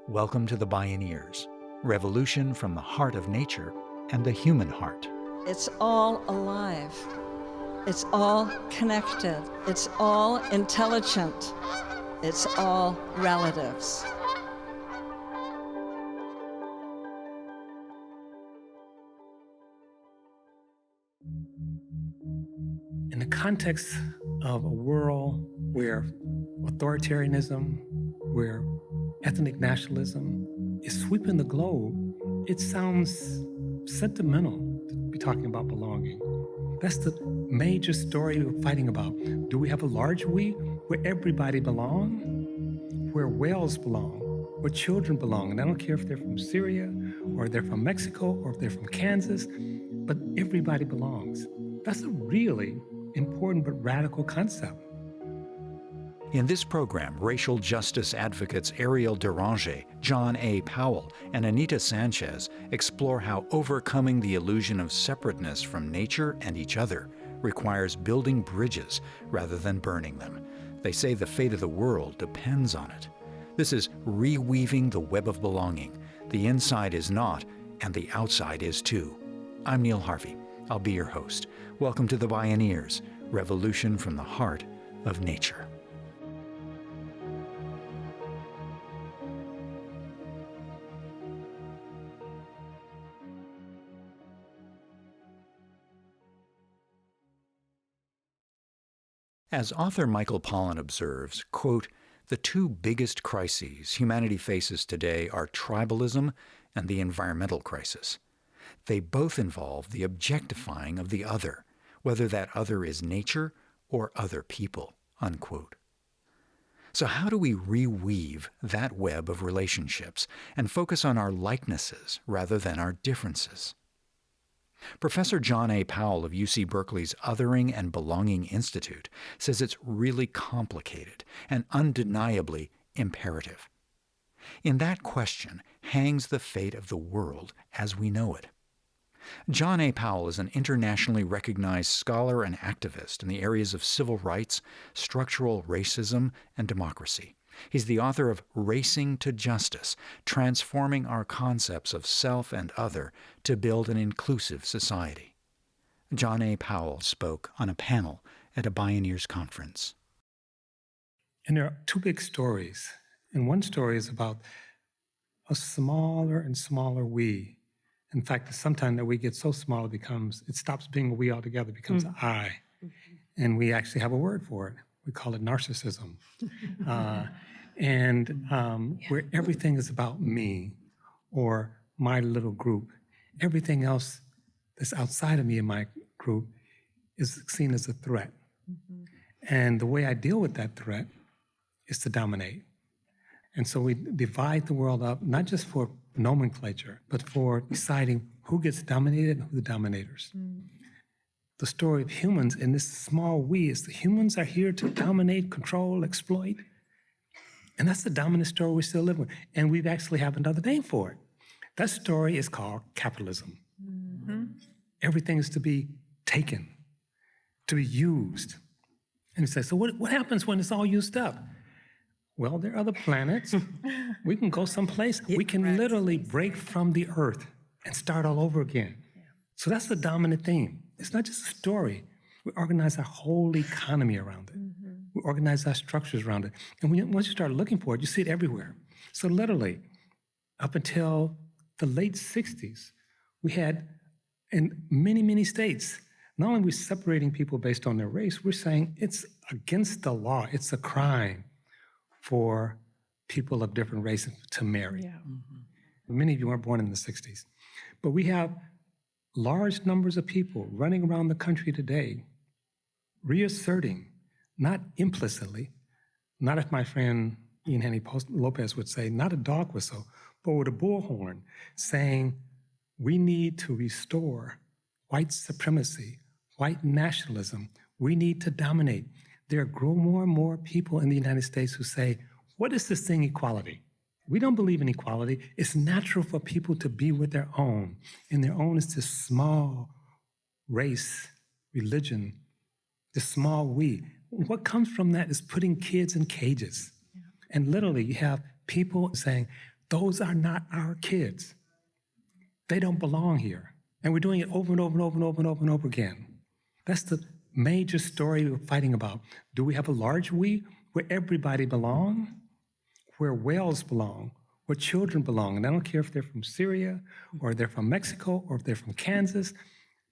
Welcome to the Bioneers, revolution from the heart of nature and the human heart. It's all alive. It's all connected. It's all intelligent. It's all relatives. In the context of a world where authoritarianism, where ethnic nationalism is sweeping the globe, it sounds sentimental to be talking about belonging. That's the major story we're fighting about. Do we have a large we where everybody belongs? Where whales belong, where children belong? And I don't care if they're from Syria, or they're from Mexico, or if they're from Kansas, but everybody belongs. That's a really important but radical concept. In this program, racial justice advocates Eriel Deranger, John A. Powell, and Anita Sanchez explore how overcoming the illusion of separateness from nature and each other requires building bridges rather than burning them. They say the fate of the world depends on it. This is reweaving the web of belonging. The inside is not, and the outside is too. I'm Neil Harvey. I'll be your host. Welcome to the Bioneers, revolution from the heart of nature. As author Michael Pollan observes, quote, "The two biggest crises humanity faces today are tribalism and the environmental crisis. They both involve the objectifying of the other, whether that other is nature or other people," unquote. So how do we reweave that web of relationships and focus on our likenesses rather than our differences? Professor John A. Powell of UC Berkeley's Othering and Belonging Institute says it's really complicated and undeniably imperative. In that question hangs the fate of the world as we know it. John A. Powell is an internationally recognized scholar and activist in the areas of civil rights, structural racism, and democracy. He's the author of Racing to Justice, Transforming Our Concepts of Self and Other to Build an Inclusive Society. John A. Powell spoke on a panel at a Bioneers conference. And there are two big stories. And one story is about a smaller and smaller we. In fact, sometimes that we get so small it stops being a we altogether, it becomes an I. And we actually have a word for it. We call it narcissism. Where everything is about me or my little group. Everything else that's outside of me and my group is seen as a threat. And the way I deal with that threat is to dominate. And so we divide the world up, not just for nomenclature, but for deciding who gets dominated and who the dominators. The story of humans in this small we is the humans are here to dominate, control, exploit. And that's the dominant story we still live with. And we actually have another name for it. That story is called capitalism. Everything is to be taken, to be used. And you say, so what happens when it's all used up? Well, there are other planets. We can go someplace. We can literally break from the earth and start all over again. So that's the dominant theme. It's not just a story. We organize our whole economy around it. We organize our structures around it. And once you start looking for it, you see it everywhere. So literally, up until the late 60s, we had, in many, many states, not only are we separating people based on their race, we're saying it's against the law. It's a crime for people of different races to marry. Many of you weren't born in the 60s. But we have large numbers of people running around the country today reasserting, not implicitly, not as my friend Ian Henny Lopez would say, not a dog whistle, but with a bullhorn, saying we need to restore white supremacy, white nationalism. We need to dominate. There grow more and more people in the United States who say, what is this thing, equality? We don't believe in equality. It's natural for people to be with their own. And their own is this small race, religion, this small we. What comes from that is putting kids in cages. And literally you have people saying, Those are not our kids. They don't belong here. And we're doing it over and over and over and over and over and over again. That's the major story we're fighting about. Do we have a large we where everybody belongs? Where whales belong, where children belong. And I don't care if they're from Syria or they're from Mexico or if they're from Kansas,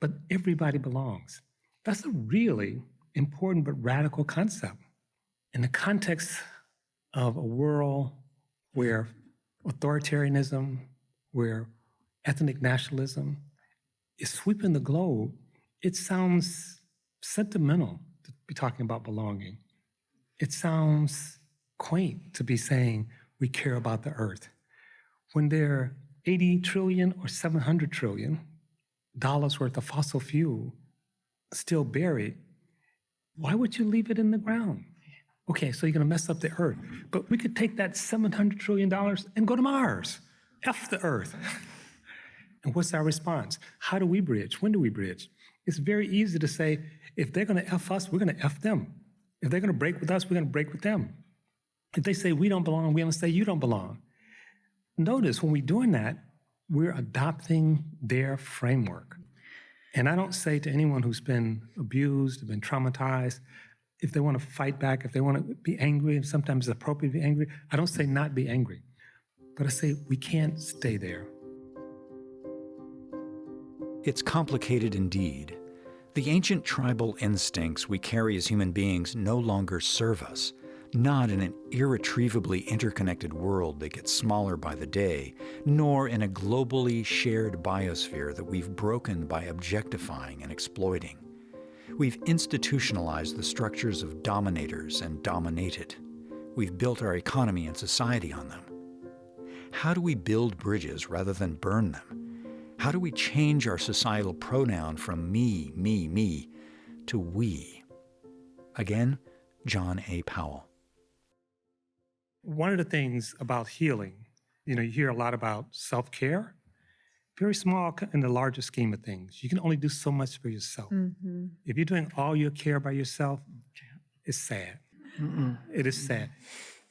but everybody belongs. That's a really important but radical concept. In the context of a world where authoritarianism, where ethnic nationalism is sweeping the globe, it sounds sentimental to be talking about belonging. It sounds quaint to be saying we care about the earth. When there are 80 trillion or 700 trillion dollars worth of fossil fuel still buried, why would you leave it in the ground? Okay, so you're gonna mess up the earth. But we could take that $700 trillion and go to Mars. F the earth. And what's our response? How do we bridge? When do we bridge? It's very easy to say, if they're gonna F us, we're gonna F them. If they're gonna break with us, we're gonna break with them. If they say we don't belong, we're gonna say you don't belong. Notice when we're doing that, we're adopting their framework. And I don't say to anyone who's been abused, been traumatized, if they want to fight back, if they want to be angry, and sometimes it's appropriate to be angry, I don't say not be angry. But I say we can't stay there. It's complicated indeed. The ancient tribal instincts we carry as human beings no longer serve us, not in an irretrievably interconnected world that gets smaller by the day, nor in a globally shared biosphere that we've broken by objectifying and exploiting. We've institutionalized the structures of dominators and dominated. We've built our economy and society on them. How do we build bridges rather than burn them? How do we change our societal pronoun from me, to we? Again, John A. Powell. One of the things about healing, you hear a lot about self-care, very small in the larger scheme of things. You can only do so much for yourself. Mm-hmm. If you're doing all your care by yourself, it's sad. Mm-mm. It is sad.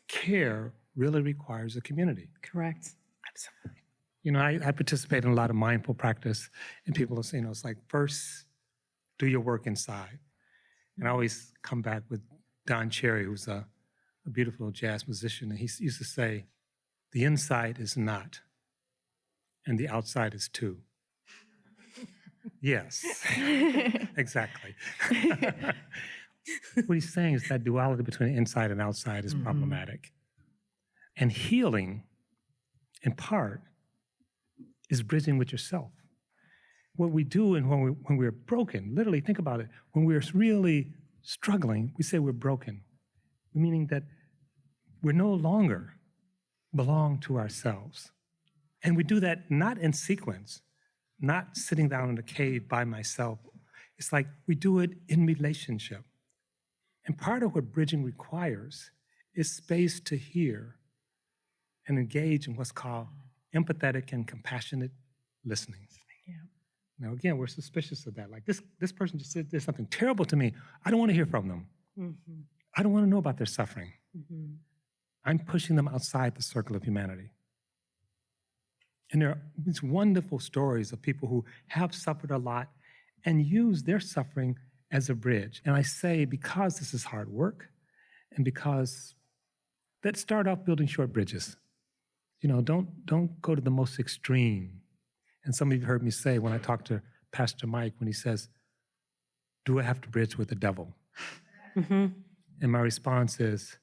Care really requires a community. Correct. Absolutely. I participate in a lot of mindful practice, and people are saying, it's like, first, do your work inside. And I always come back with Don Cherry, who's a beautiful jazz musician, and he used to say, the inside is not, and the outside is too. Yes, exactly. What he's saying is that duality between inside and outside is problematic. And healing, in part, is bridging with yourself. What we do and when we're broken, literally think about it, when we're really struggling, we say we're broken, meaning that we're no longer belong to ourselves. And we do that not in sequence, not sitting down in a cave by myself. It's like we do it in relationship. And part of what bridging requires is space to hear and engage in what's called empathetic and compassionate listening. Yeah. Now, again, we're suspicious of that. Like, this person just did something terrible to me. I don't want to hear from them. Mm-hmm. I don't want to know about their suffering. Mm-hmm. I'm pushing them outside the circle of humanity. And there are these wonderful stories of people who have suffered a lot and use their suffering as a bridge. And I say, because this is hard work, and because let's start off building short bridges. Don't go to the most extreme. And some of you heard me say when I talked to Pastor Mike, when he says, do I have to bridge with the devil? Mm-hmm. And my response is,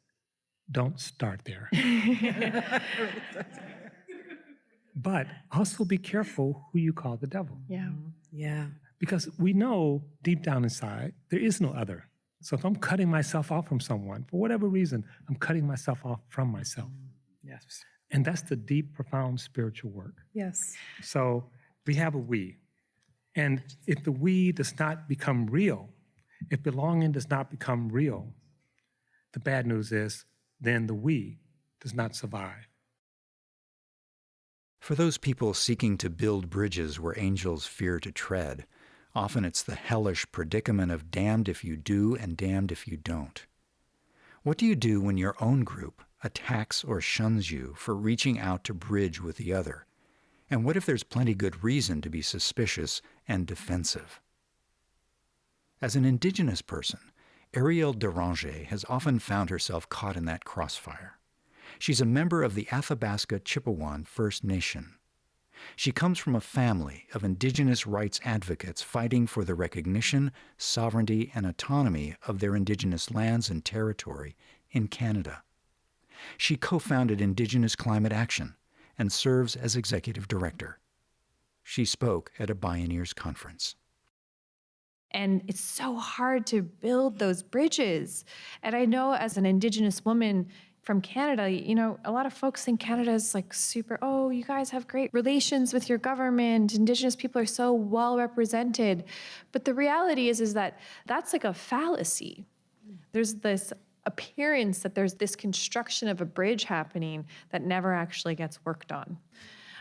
don't start there. But also be careful who you call the devil. Yeah. Yeah. Because we know deep down inside, there is no other. So if I'm cutting myself off from someone, for whatever reason, I'm cutting myself off from myself. Yes. And that's the deep, profound spiritual work. Yes. So we have a we. And if the we does not become real, if belonging does not become real, the bad news is then the we does not survive. For those people seeking to build bridges where angels fear to tread, often it's the hellish predicament of damned if you do and damned if you don't. What do you do when your own group, attacks or shuns you for reaching out to bridge with the other? And what if there's plenty good reason to be suspicious and defensive? As an Indigenous person, Eriel Deranger has often found herself caught in that crossfire. She's a member of the Athabasca Chippewan First Nation. She comes from a family of Indigenous rights advocates fighting for the recognition, sovereignty, and autonomy of their Indigenous lands and territory in Canada. She co-founded Indigenous Climate Action and serves as executive director. She spoke at a Bioneers conference. And it's so hard to build those bridges. And I know as an Indigenous woman from Canada, you know, a lot of folks think Canada is like super, oh, you guys have great relations with your government. Indigenous people are so well represented. But the reality is that that's like a fallacy. There's this appearance that there's this construction of a bridge happening that never actually gets worked on.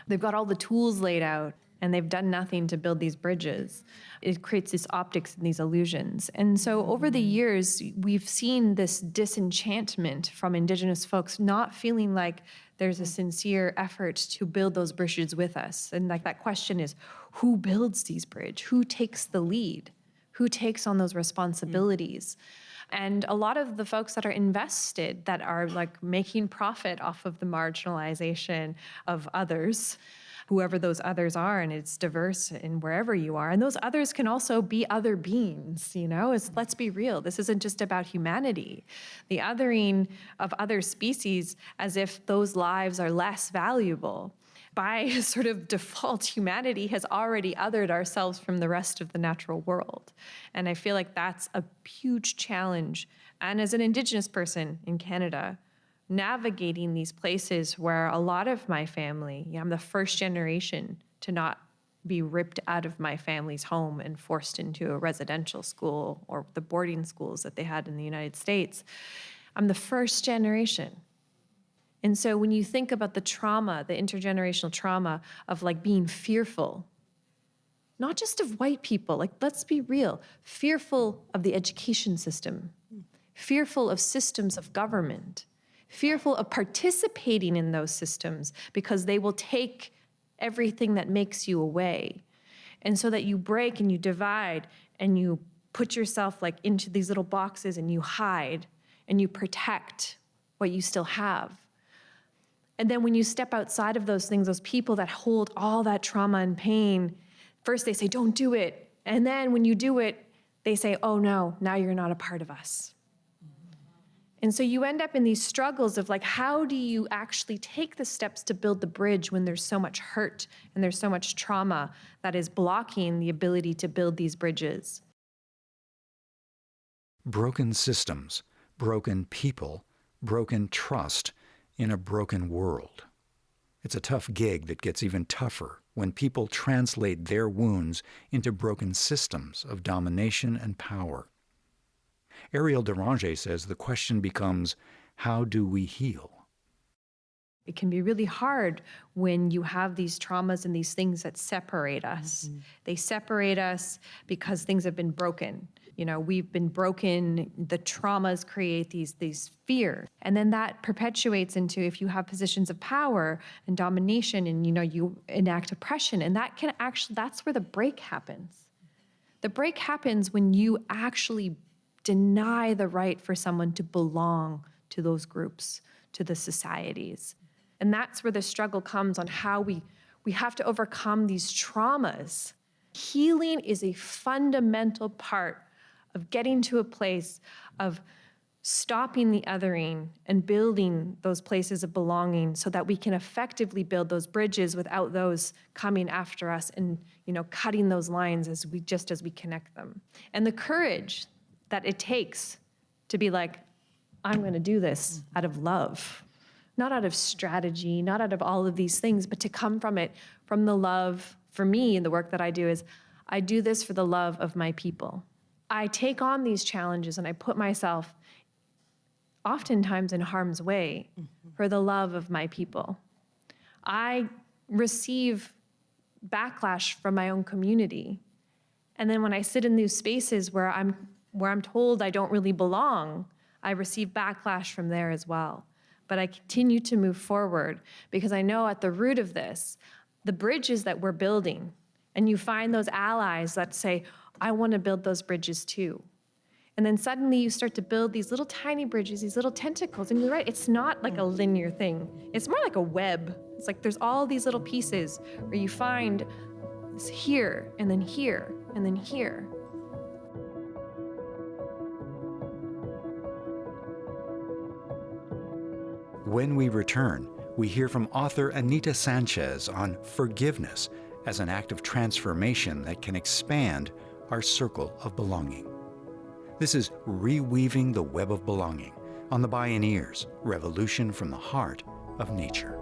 They've got all the tools laid out, and they've done nothing to build these bridges. It creates these optics and these illusions. And so over the years, we've seen this disenchantment from Indigenous folks not feeling like there's a sincere effort to build those bridges with us. And like that question is, who builds these bridges? Who takes the lead? Who takes on those responsibilities? And a lot of the folks that are invested, that are like making profit off of the marginalization of others, whoever those others are, and it's diverse in wherever you are. And those others can also be other beings, you know? Let's be real, this isn't just about humanity. The othering of other species as if those lives are less valuable. By sort of default, humanity has already othered ourselves from the rest of the natural world. And I feel like that's a huge challenge. And as an Indigenous person in Canada, navigating these places where a lot of my family, I'm the first generation to not be ripped out of my family's home and forced into a residential school or the boarding schools that they had in the United States. I'm the first generation. And so when you think about the trauma, the intergenerational trauma of like being fearful, not just of white people, like let's be real, fearful of the education system, fearful of systems of government, fearful of participating in those systems because they will take everything that makes you away. And so that you break and you divide and you put yourself like into these little boxes and you hide and you protect what you still have. And then when you step outside of those things, those people that hold all that trauma and pain, first they say, don't do it. And then when you do it, they say, oh no, now you're not a part of us. And so you end up in these struggles of like, how do you actually take the steps to build the bridge when there's so much hurt and there's so much trauma that is blocking the ability to build these bridges? Broken systems, broken people, broken trust in a broken world. It's a tough gig that gets even tougher when people translate their wounds into broken systems of domination and power. Eriel Deranger says the question becomes, how do we heal? It can be really hard when you have these traumas and these things that separate us. Mm-hmm. They separate us because things have been broken. You know, we've been broken, the traumas create these fear. And then that perpetuates into, if you have positions of power and domination and, you know, you enact oppression, and that can actually, that's where the break happens. The break happens when you actually deny the right for someone to belong to those groups, to the societies. And that's where the struggle comes on how we have to overcome these traumas. Healing is a fundamental part of getting to a place of stopping the othering and building those places of belonging so that we can effectively build those bridges without those coming after us and, you know, cutting those lines as we connect them. And the courage that it takes to be like, I'm going to do this out of love, not out of strategy, not out of all of these things, but to come from it, from the love. For me, in the work that I do is, I do this for the love of my people. I take on these challenges and I put myself oftentimes in harm's way for the love of my people. I receive backlash from my own community. And then when I sit in these spaces where I'm told I don't really belong, I receive backlash from there as well. but I continue to move forward because I know at the root of this, the bridges that we're building, and you find those allies that say, I want to build those bridges too. And then suddenly you start to build these little tiny bridges, these little tentacles. And you're right, it's not like a linear thing. It's more like a web. It's like there's all these little pieces where you find this here, and then here, and then here. When we return, we hear from author Anita Sanchez on forgiveness as an act of transformation that can expand our circle of belonging. This is Reweaving the Web of Belonging on the Bioneers, Revolution from the Heart of Nature.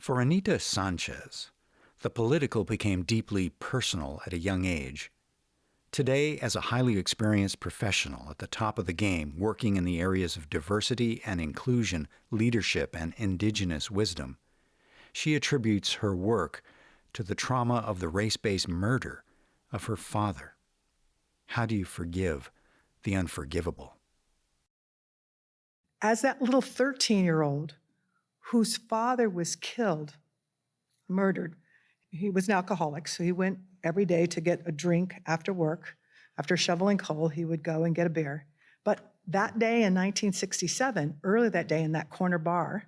For Anita Sanchez, the political became deeply personal at a young age. Today, as a highly experienced professional at the top of the game, working in the areas of diversity and inclusion, leadership, and indigenous wisdom, she attributes her work to the trauma of the race-based murder of her father. How do you forgive the unforgivable? As that little 13-year-old whose father was killed, murdered, he was an alcoholic, so he went every day to get a drink after work. After shoveling coal, he would go and get a beer. But that day in 1967, early that day in that corner bar,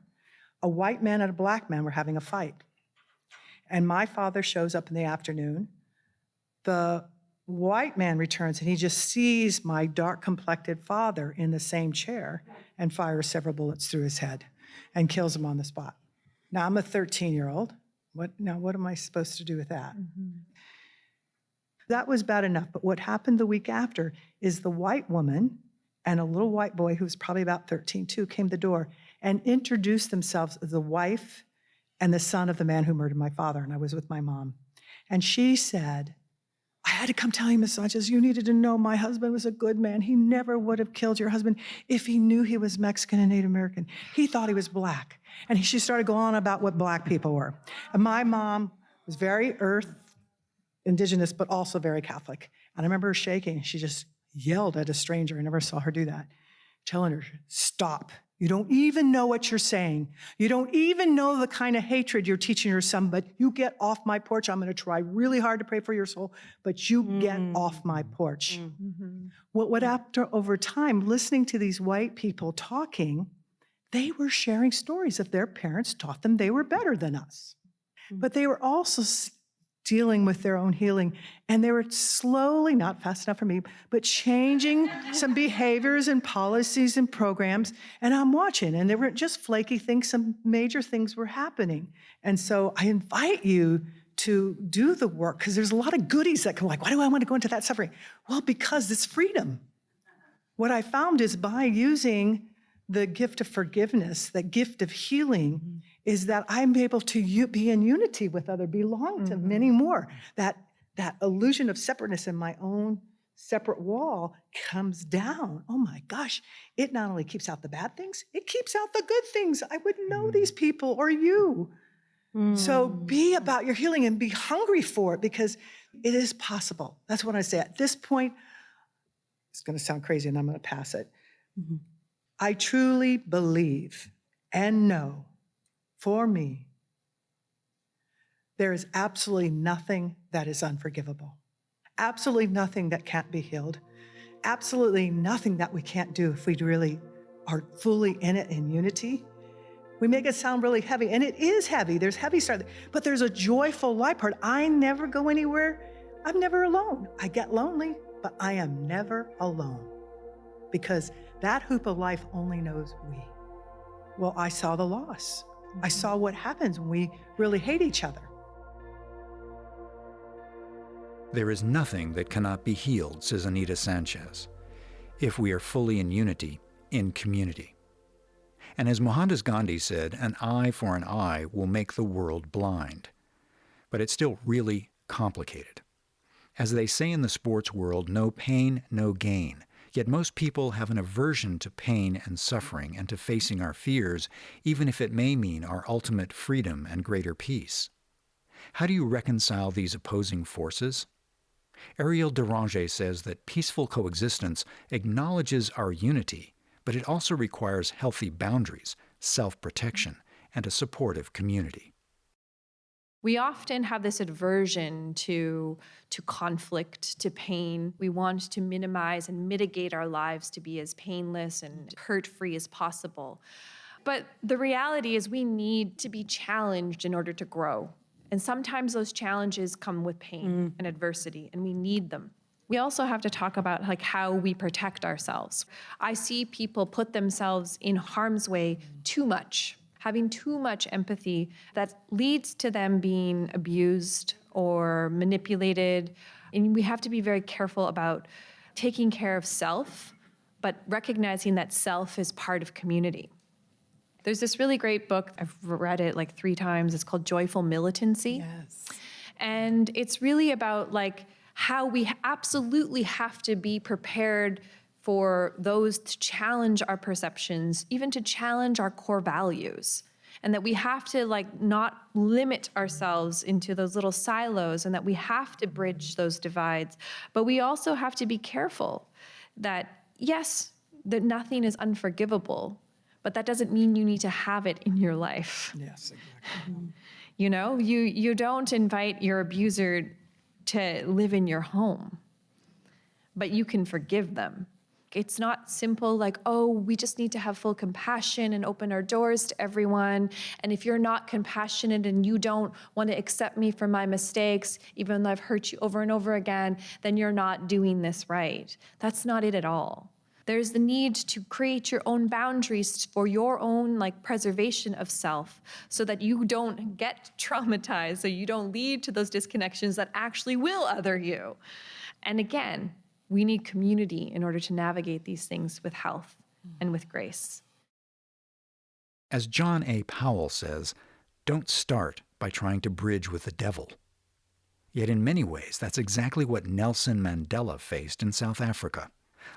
a white man and a black man were having a fight. And my father shows up in the afternoon. The white man returns and he just sees my dark-complected father in the same chair and fires several bullets through his head and kills him on the spot. Now, I'm a 13-year-old. What am I supposed to do with that? Mm-hmm. That was bad enough, but what happened the week after is the white woman and a little white boy who was probably about 13 too came to the door and introduced themselves as the wife and the son of the man who murdered my father, and I was with my mom. And she said, I had to come tell you, Miss Sanchez, you needed to know my husband was a good man. He never would have killed your husband if he knew he was Mexican and Native American. He thought he was black. And she started going on about what black people were. And my mom was very earth indigenous, but also very Catholic. And I remember her shaking. She just yelled at a stranger. I never saw her do that, telling her, stop. You don't even know what you're saying. You don't even know the kind of hatred you're teaching your son, but you get off my porch. I'm going to try really hard to pray for your soul, but you get off my porch. Mm-hmm. What after over time, listening to these white people talking, they were sharing stories of their parents taught them they were better than us. Mm-hmm. But they were also dealing with their own healing. And they were slowly, not fast enough for me, but changing some behaviors and policies and programs. And I'm watching, and they weren't just flaky things, some major things were happening. And so I invite you to do the work, because there's a lot of goodies that come like, why do I want to go into that suffering? Well, because it's freedom. What I found is by using the gift of forgiveness, the gift of healing, is that I'm able to be in unity with others, belong to many more. That illusion of separateness in my own separate wall comes down. Oh my gosh, it not only keeps out the bad things, it keeps out the good things. I wouldn't know these people or you. So be about your healing and be hungry for it, because it is possible. That's what I say. At this point, it's going to sound crazy and I'm going to pass it. Mm-hmm. I truly believe and know, for me, there is absolutely nothing that is unforgivable. Absolutely nothing that can't be healed. Absolutely nothing that we can't do if we really are fully in it in unity. We make it sound really heavy, and it is heavy. There's heavy stuff, but there's a joyful light part. I never go anywhere. I'm never alone. I get lonely, but I am never alone, because that hoop of life only knows we. Well, I saw the loss. I saw what happens when we really hate each other. There is nothing that cannot be healed, says Anita Sanchez, if we are fully in unity, in community. And as Mohandas Gandhi said, an eye for an eye will make the world blind. But it's still really complicated. As they say in the sports world, no pain, no gain. Yet most people have an aversion to pain and suffering and to facing our fears, even if it may mean our ultimate freedom and greater peace. How do you reconcile these opposing forces? Eriel Deranger says that peaceful coexistence acknowledges our unity, but it also requires healthy boundaries, self-protection, and a supportive community. We often have this aversion to conflict, to pain. We want to minimize and mitigate our lives to be as painless and hurt-free as possible. But the reality is we need to be challenged in order to grow. And sometimes those challenges come with pain and adversity, and we need them. We also have to talk about how we protect ourselves. I see people put themselves in harm's way too much, having too much empathy that leads to them being abused or manipulated. And we have to be very careful about taking care of self, but recognizing that self is part of community. There's this really great book, I've read it 3 times, it's called Joyful Militancy. Yes. And it's really about how we absolutely have to be prepared for those to challenge our perceptions, even to challenge our core values. And that we have to not limit ourselves into those little silos, and that we have to bridge those divides. But we also have to be careful that, yes, that nothing is unforgivable, but that doesn't mean you need to have it in your life. Yes, exactly. You don't invite your abuser to live in your home, but you can forgive them. It's not simple we just need to have full compassion and open our doors to everyone. And if you're not compassionate and you don't want to accept me for my mistakes, even though I've hurt you over and over again, then you're not doing this right. That's not it at all. There's the need to create your own boundaries for your own preservation of self, so that you don't get traumatized, so you don't lead to those disconnections that actually will other you. And again, we need community in order to navigate these things with health and with grace. As John A. Powell says, don't start by trying to bridge with the devil. Yet in many ways, that's exactly what Nelson Mandela faced in South Africa.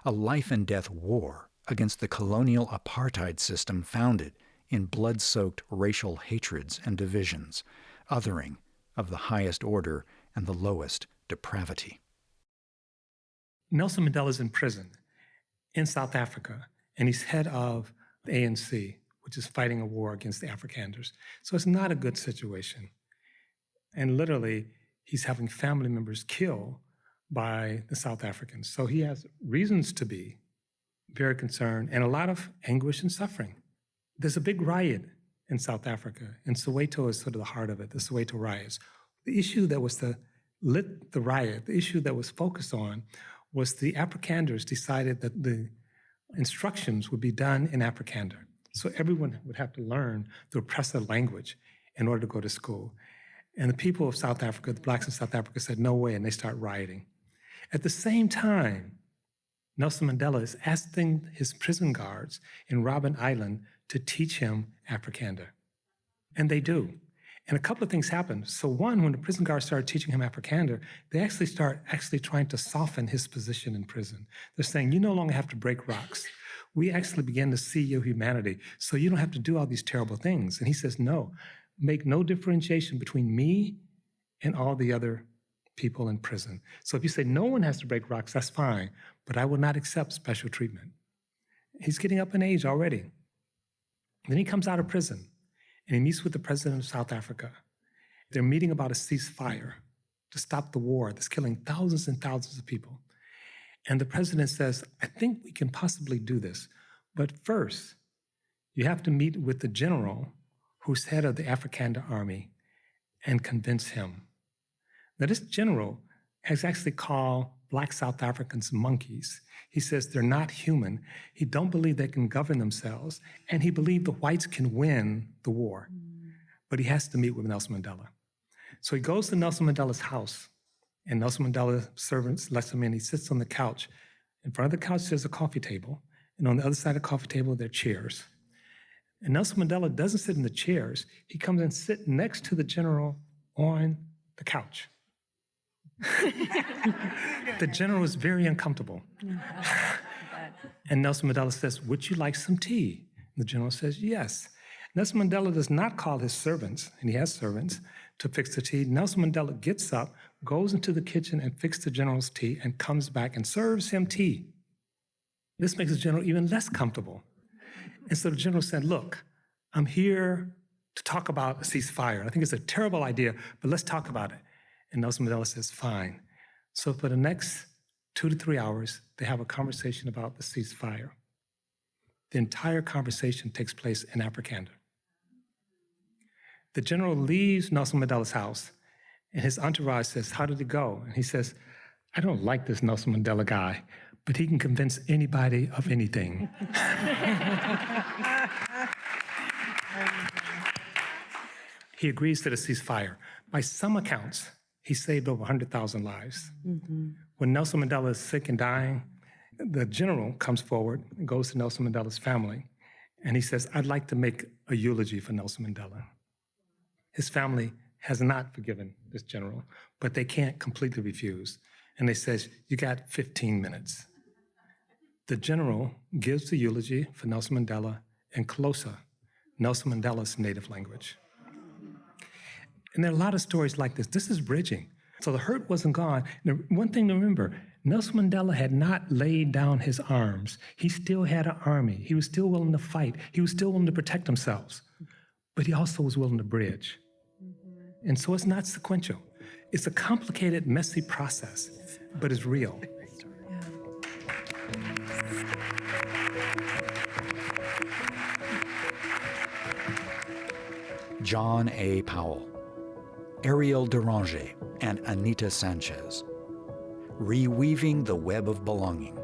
A life-and-death war against the colonial apartheid system founded in blood-soaked racial hatreds and divisions, othering of the highest order and the lowest depravity. Nelson Mandela is in prison in South Africa, and he's head of the ANC, which is fighting a war against the Afrikaners. So it's not a good situation. And literally, he's having family members killed by the South Africans. So he has reasons to be very concerned and a lot of anguish and suffering. There's a big riot in South Africa, and Soweto is sort of the heart of it, the Soweto riots. The issue that was lit the riot, the issue that was focused on was the Afrikaners decided that the instructions would be done in Afrikaner. So everyone would have to learn the oppressive language in order to go to school. And the people of South Africa, the blacks in South Africa, said no way, and they start rioting. At the same time, Nelson Mandela is asking his prison guards in Robben Island to teach him Afrikaner. And they do. And a couple of things happen. So one, when the prison guards started teaching him Afrikaner, they actually start trying to soften his position in prison. They're saying, you no longer have to break rocks. We actually begin to see your humanity, so you don't have to do all these terrible things. And he says, no, make no differentiation between me and all the other people in prison. So if you say no one has to break rocks, that's fine, but I will not accept special treatment. He's getting up in age already. Then he comes out of prison, and he meets with the president of South Africa. They're meeting about a ceasefire to stop the war that's killing thousands and thousands of people. And the president says, I think we can possibly do this, but first, you have to meet with the general who's head of the Afrikaner army and convince him. Now, this general has actually called Black South Africans monkeys. He says they're not human. He don't believe they can govern themselves, and he believed the whites can win the war. But he has to meet with Nelson Mandela. So he goes to Nelson Mandela's house And Nelson Mandela's servants lets him in. He sits on the couch. In front of the couch, there's a coffee table. And on the other side of the coffee table, there are chairs. And Nelson Mandela doesn't sit in the chairs. He comes and sits next to the general on the couch. The general is very uncomfortable. And Nelson Mandela says, "Would you like some tea?" The general says, "Yes." Nelson Mandela does not call his servants, and he has servants, to fix the tea. Nelson Mandela gets up, goes into the kitchen and fixes the general's tea, and comes back and serves him tea. This makes the general even less comfortable. And so the general said, "Look, I'm here to talk about a ceasefire. I think it's a terrible idea, but let's talk about it." And Nelson Mandela says, "Fine." So for the next 2 to 3 hours, they have a conversation about the ceasefire. The entire conversation takes place in Afrikaner. The general leaves Nelson Mandela's house, and his entourage says, "How did it go?" And he says, "I don't like this Nelson Mandela guy, but he can convince anybody of anything." He agrees to the ceasefire. By some accounts, he saved over 100,000 lives. When Nelson Mandela is sick and dying, the general comes forward and goes to Nelson Mandela's family, and he says, "I'd like to make a eulogy for Nelson Mandela." His family has not forgiven this general, but they can't completely refuse. And they says, "You got 15 minutes. The general gives the eulogy for Nelson Mandela in Xhosa, Nelson Mandela's native language. And there are a lot of stories like this. This is bridging. So the hurt wasn't gone. Now, one thing to remember, Nelson Mandela had not laid down his arms. He still had an army. He was still willing to fight. He was still willing to protect himself. But he also was willing to bridge. And so it's not sequential. It's a complicated, messy process, but it's real. John A. Powell, Eriel Deranger, and Anita Sanchez. Reweaving the web of belonging.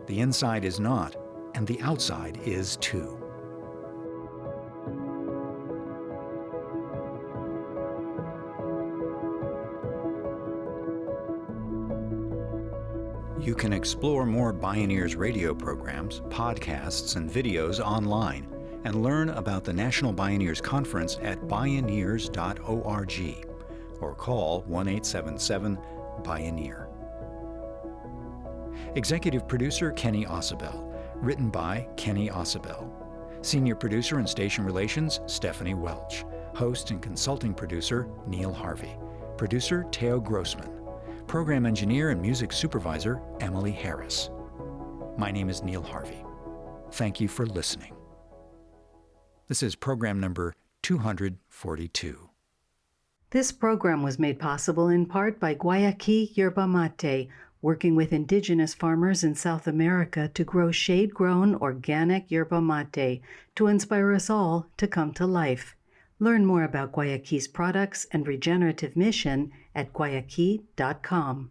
The inside is not, and the outside is too. You can explore more Bioneers radio programs, podcasts, and videos online, and learn about the National Bioneers Conference at bioneers.org or call 1-877-BIONEER. Executive producer Kenny Ausubel. Written by Kenny Ausubel. Senior producer and station relations Stephanie Welch. Host and consulting producer Neil Harvey. Producer Theo Grossman. Program engineer and music supervisor Emily Harris. My name is Neil Harvey. Thank you for listening. This is program number 242. This program was made possible in part by Guayaki Yerba Mate, working with indigenous farmers in South America to grow shade-grown organic yerba mate to inspire us all to come to life. Learn more about Guayaki's products and regenerative mission at guayaki.com.